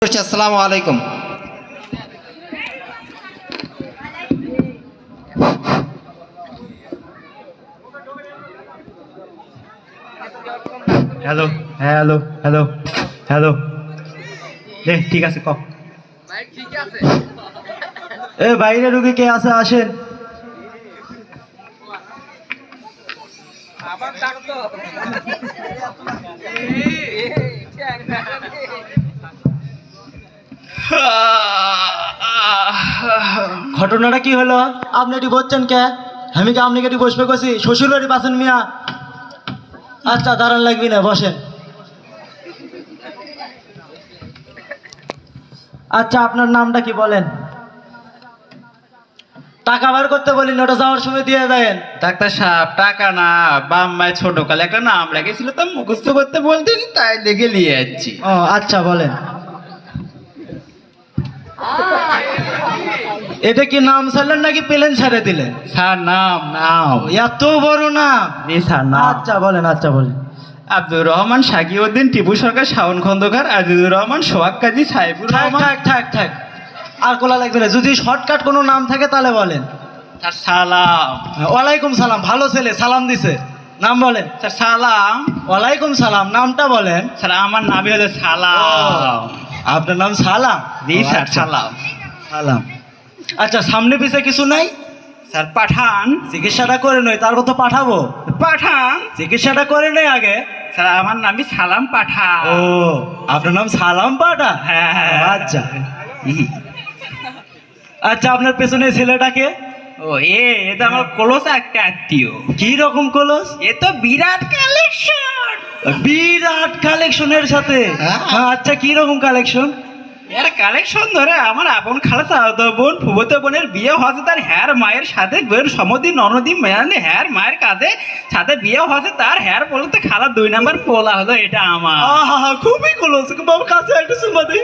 আসসালামু আলাইকুম। Hello hello hello hello ঠিক আছে কম এ বাইরে রুগী কে আছে আসেন। ঘটনাটা কি হলো? আপনি এটি বলছেন কে? আমি কি আপনি এটি বসবে কছি? শ্বশুর বাড়ি পাচ্ছেন মিয়া? আচ্ছা দাঁড়ান লাগবি না, বসেন। আচ্ছা আপনার নামটা কি বলেন? টাকা বার করতে বলিনি, ওটা যাওয়ার সময় দিয়ে দেন। ডাক্তার সাহেব, টাকা না, বাম্মায় ছোটকালে একটা নাম লেগেছিল, তা মুখস্থ করতে বলতেন, তাই দেখে নিয়ে যাচ্ছি। ও আচ্ছা বলেন। এটা কি নাম ছাড়লেন নাকি প্লেন ছেড়ে দিলেন? স্যার নাম নাম এত বড় নাম? জি স্যার নাম। আচ্ছা বলেন, আচ্ছা বলেন। আব্দুর রহমান, শাকিউদ্দিন, টিপু সরকার, শাওন খন্দকার, আজিজুর রহমান, সোহাগ কাজী, সাইফুর থাক রহমান। থাক থাক থাক, আর কোলা লাগবে না। যদি শর্টকাট কোনো নাম থাকে তাহলে বলেন। স্যার সালাম। ওয়ালাইকুম সালাম, ভালো ছেলে, সালাম দিছে। নাম বলেন। স্যার সালাম। ওয়ালাইকুম সালাম, নামটা বলেন। স্যার আমার নামই হলো সালাম। আপনার নাম সালাম? জি স্যার আচ্ছা, সালাম। সালাম। আচ্ছা সামনে পিছে কিছু নাই? স্যার পাঠান। চিকিৎসাটা করে নই, তারপর তো পাঠাবো। পাঠান। চিকিৎসাটা করে নেই আগে। স্যার আমার নামই সালাম পাঠান। ও আপনার নাম সালাম পাঠা? হ্যাঁ। আচ্ছা আচ্ছা, আপনার পেছনে ছেলেটাকে? ও এটা আমার ক্লোজ একটা আত্মীয়। কি রকম কলস? এ তো বিরাট কালেকশন। বিরাট কালেকশনের সাথে? হ্যাঁ। আচ্ছা কি রকম কালেকশন? এর কালেকশন ধরে আমার আপন খালাতো বোন, ফুফতো বোনের বিয়ে হয়েছে তার হ্যার মায়ের সাথে, বোন সমদি ননদি মেয়ানে হ্যার মায়ের কাছে সাথে বিয়ে হয়েছে তার হ্যার বলতে খালা 2 নাম্বার পোলা হলো, এটা আমার। আহা খুবই কলস, বাবা কাছে একটা চুমা দিই।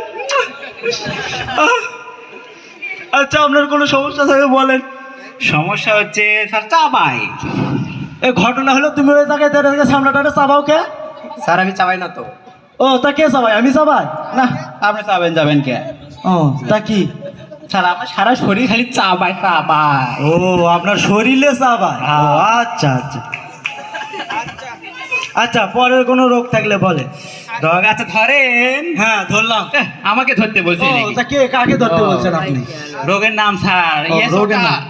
আচ্ছা আপনার কোনো সমস্যা থাকে বলেন। সমস্যা হচ্ছে স্যার চাবাই। এই ঘটনা হলো তুমি ওই জায়গায় দাঁড়িয়ে থেকে সামনাটারে চাবাও কে? স্যার আমি চাবাই না তো। ও তা কে চাবাই? আমি চাবাই না। আপনি চাবেন যাবেন কে? ও তা কি? স্যার আমার সারা শরীর খালি চাবাই চাবাই। ও আপনার শরীরে চাবাই? ও আচ্ছা আচ্ছা আচ্ছা, পরের কোনো রোগ থাকলে বলে। রোগ আছে ধরেন। হ্যাঁ ধরলাম। আমাকে ধরতে বলছি ও নাকি? তা কে কাকে ধরতে বলছেন আপনি? রোগের নাম স্যার ও, রোগের নাম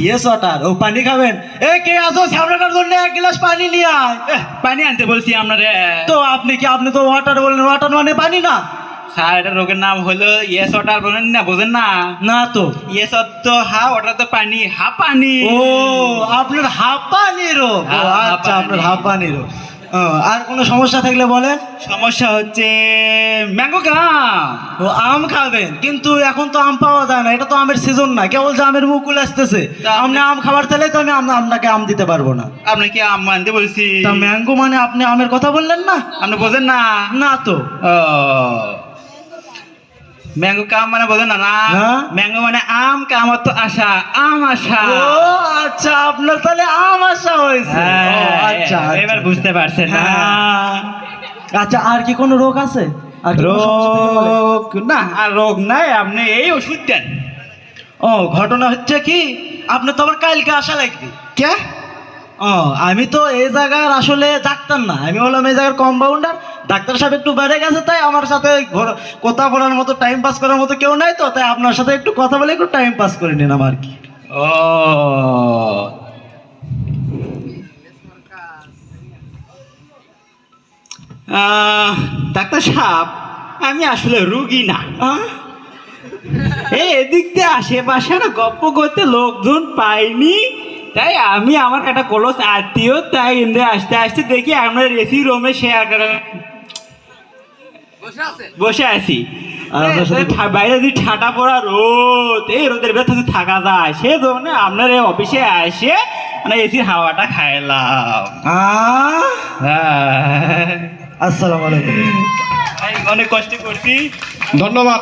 ইয়েস ওয়াটার। ও পানি খাবেন? এ কে আসো, সামনেটার জন্য 1 গ্লাস পানি নিয়ে আয়। পানি আনতে বলছি আপনারে। তো আপনি তো ওয়াটার বললেন, ওয়াটার মানে পানি না? স্যার এটা রোগের নাম হলো ইয়েস ওয়াটার, বলেন না, বোঝেন না? না তো। ইয়েস তো হা, ওটা তো পানি, হা পানি। ও আপনার হাঁপানি রোগ? ও আচ্ছা, আপনার হাঁপানি রোগ। ও, আর কোনো সমস্যা থাকলে বলেন। সমস্যা হচ্ছে ম্যাঙ্গো গ্রাম। ও আম খাবেন, কিন্তু এখন তো আম পাওয়া যায় না, এটা তো আমের সিজন না, কেবল যে আমের মুকুল আসতেছে। আপনি আম খাবার চাইলে তো আমি আপনাকে আম দিতে পারবো না। আপনাকে আম আনতে বলছি। তা ম্যাঙ্গো মানে আপনি আমের কথা বললেন না? আপনি বোঝেন না? না তো। ও ম্যাঙ্গো কাম মানে বোঝেন না? না, না। ম্যাঙ্গো মানে আম, কামার তো আশা, আম আশা। ও আচ্ছা, আপনার তাহলে আম আসা হয়েছে। ও, আচ্ছা এবার আচ্ছা। বুঝতে পারছেন না? হ্যাঁ। আচ্ছা আর কি কোনো রোগ আছে? আর কি কোনো সমস্যা থাকলে বলেন। রোগ না, আর রোগ নাই, আপনি এই ওষুধ দেন। ও ঘটনা হচ্ছে কি, আপনি তো আবার কালকে আসা লাগবে। কে? ও আমি তো এই জায়গার আসলে ডাক্তার না, আমি হলাম এই জায়গার কম্পাউন্ডার। ডাক্তার সাহেব একটু বেড়ে গেছে, তাই আমার সাথে কথা বলার মতো, টাইম পাস করার মতো কেউ নাই, তো তাই আপনার সাথে একটু কথা বলে একটু টাইম পাস করে নিলাম আর কি। ও ডাক্তার সাহেব, আমি আসলে রুগী না। এই এদিক দিয়ে আশেপাশে না গপ্প করতে লোকজন পাইনি, তাই আমি আমার একটা ক্লোজ আত্মীয়, তাই এমনি আসতে আসতে দেখি আমরা এসি রুমে শেয়ার করে বসে আছি। আর আপনার সাথে- বাইরে যদি ঠাটা পড়া রোদ, এই রোদের ভেতরে থাকা যায়, সে জন্য আপনার এই অফিসে আসে মানে এসির হাওয়াটা খাইলাম। হ্যাঁ, আসসালামু আলাইকুম। অনেক কষ্ট করছি। ধন্যবাদ।